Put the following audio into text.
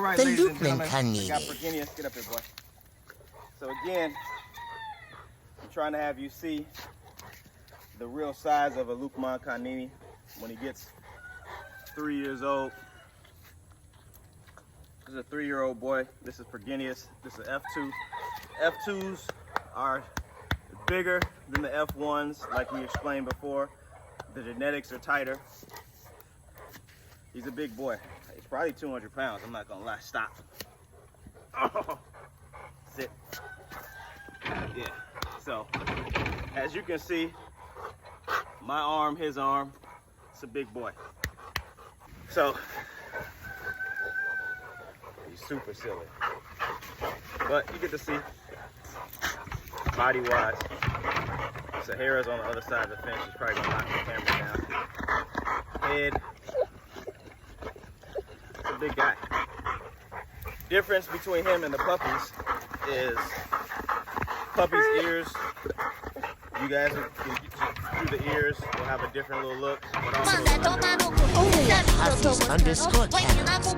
Right, The ladies and Lublin gentlemen, I got Canini. Virginius. Get up here, boy. So again, I'm trying to have you see the real size of a Lukman Canini when he gets 3 years old. This is a 3-year-old boy. This is Virginius. This is F2. F2s are bigger than the F1s, like we explained before. The genetics are tighter. He's a big boy. He's probably 200 pounds. I'm not gonna lie. Stop. Oh. Sit. Yeah. So, as you can see, my arm, his arm, it's a big boy. So, he's super silly. But you get to see, body-wise, Sahara's on the other side of the fence. She's probably gonna knock the camera down. Head. It's a big guy. Difference between him and the puppies is puppies' ears. You guys can do the ears. They'll have a different little look. But also Only at Huskies_Cats.